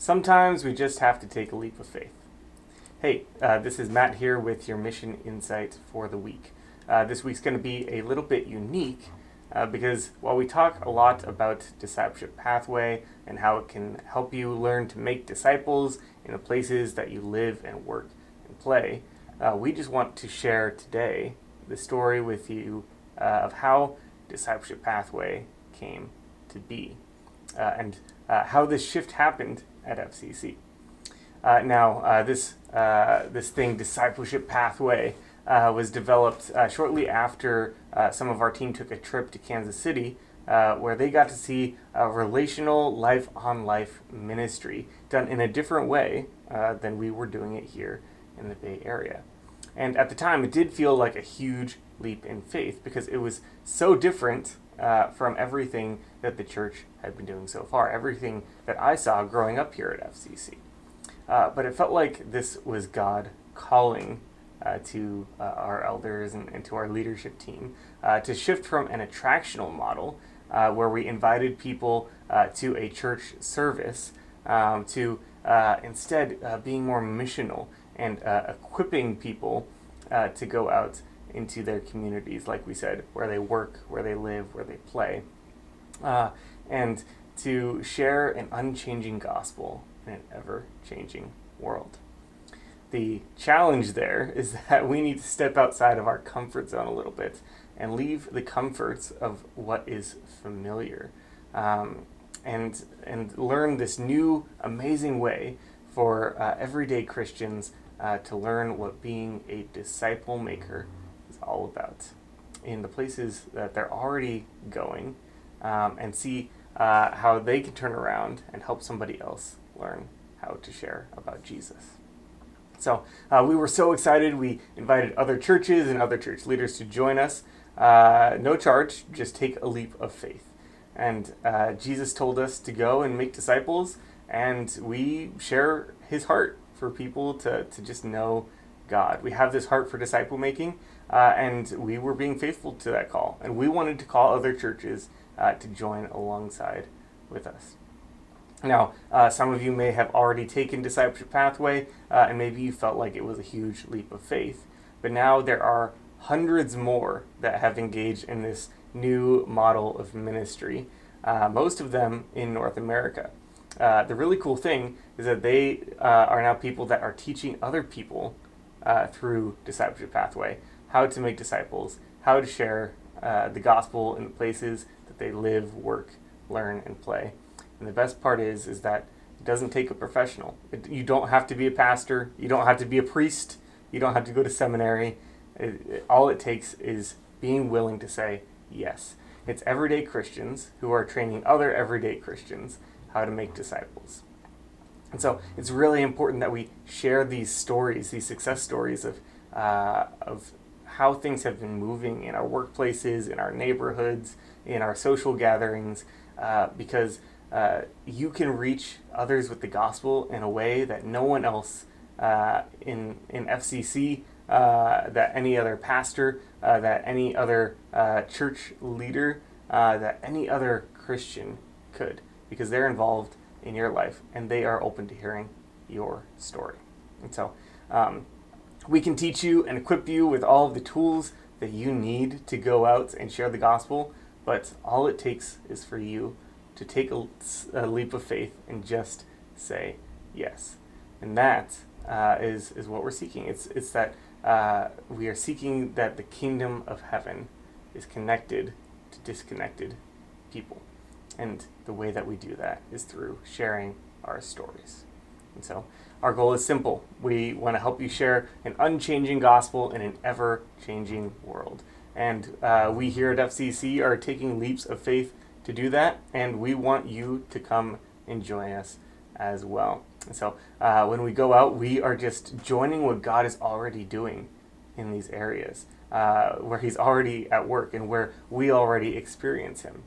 Sometimes we just have to take a leap of faith. Hey, this is Matt here with your mission insight for the week. This week's going to be a little bit unique because while we talk a lot about discipleship pathway and how it can help you learn to make disciples in the places that you live and work and play, we just want to share today the story with you of how discipleship pathway came to be and how this shift happened at FCC. This thing, discipleship pathway, was developed shortly after some of our team took a trip to Kansas City, where they got to see a relational life-on-life ministry done in a different way than we were doing it here in the Bay Area. And at the time, it did feel like a huge leap in faith because it was so different from everything that the church had been doing so far, everything that I saw growing up here at FCC. But it felt like this was God calling to our elders and to our leadership team to shift from an attractional model where we invited people to a church service to instead being more missional and equipping people to go out into their communities, like we said, where they work, where they live, where they play, and to share an unchanging gospel in an ever-changing world. The challenge there is that we need to step outside of our comfort zone a little bit and leave the comforts of what is familiar, and learn this new, amazing way for everyday Christians to learn what being a disciple maker is all about in the places that they're already going, and see how they can turn around and help somebody else learn how to share about Jesus. So we were so excited. We invited other churches and other church leaders to join us. No charge, just take a leap of faith. And Jesus told us to go and make disciples, and we share his heart for people to just know God. We have this heart for disciple making, and we were being faithful to that call. And we wanted to call other churches to join alongside with us. Now, some of you may have already taken Discipleship Pathway, and maybe you felt like it was a huge leap of faith. But now there are hundreds more that have engaged in this new model of ministry, most of them in North America. The really cool thing is that they are now people that are teaching other people through Discipleship Pathway how to make disciples, how to share the gospel in the places that they live, work, learn, and play. And the best part is that it doesn't take a professional. You don't have to be a pastor. You don't have to be a priest. You don't have to go to seminary. All it takes is being willing to say yes. It's everyday Christians who are training other everyday Christians how to make disciples. And so it's really important that we share these stories, these success stories of how things have been moving in our workplaces, in our neighborhoods, in our social gatherings, because you can reach others with the gospel in a way that no one else in FCC, that any other pastor, that any other church leader, that any other Christian could, because they're involved in your life and they are open to hearing your story. And so we can teach you and equip you with all of the tools that you need to go out and share the gospel, but all it takes is for you to take a leap of faith and just say yes. And that is what we're seeking. It's that we are seeking that the kingdom of heaven is connected to disconnected people. And the way that we do that is through sharing our stories. And so our goal is simple. We want to help you share an unchanging gospel in an ever-changing world. And we here at FCC are taking leaps of faith to do that, and we want you to come and join us as well. And so when we go out, we are just joining what God is already doing in these areas, where he's already at work and where we already experience him.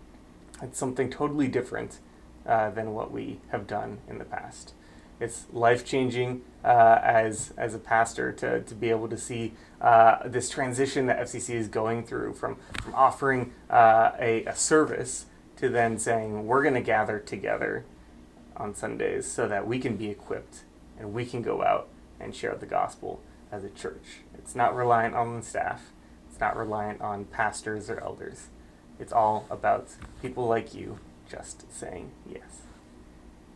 It's something totally different than what we have done in the past. It's life-changing as a pastor to be able to see this transition that FCC is going through from offering a service to then saying, we're going to gather together on Sundays so that we can be equipped and we can go out and share the gospel as a church. It's not reliant on the staff. It's not reliant on pastors or elders. It's all about people like you just saying yes.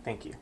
Thank you.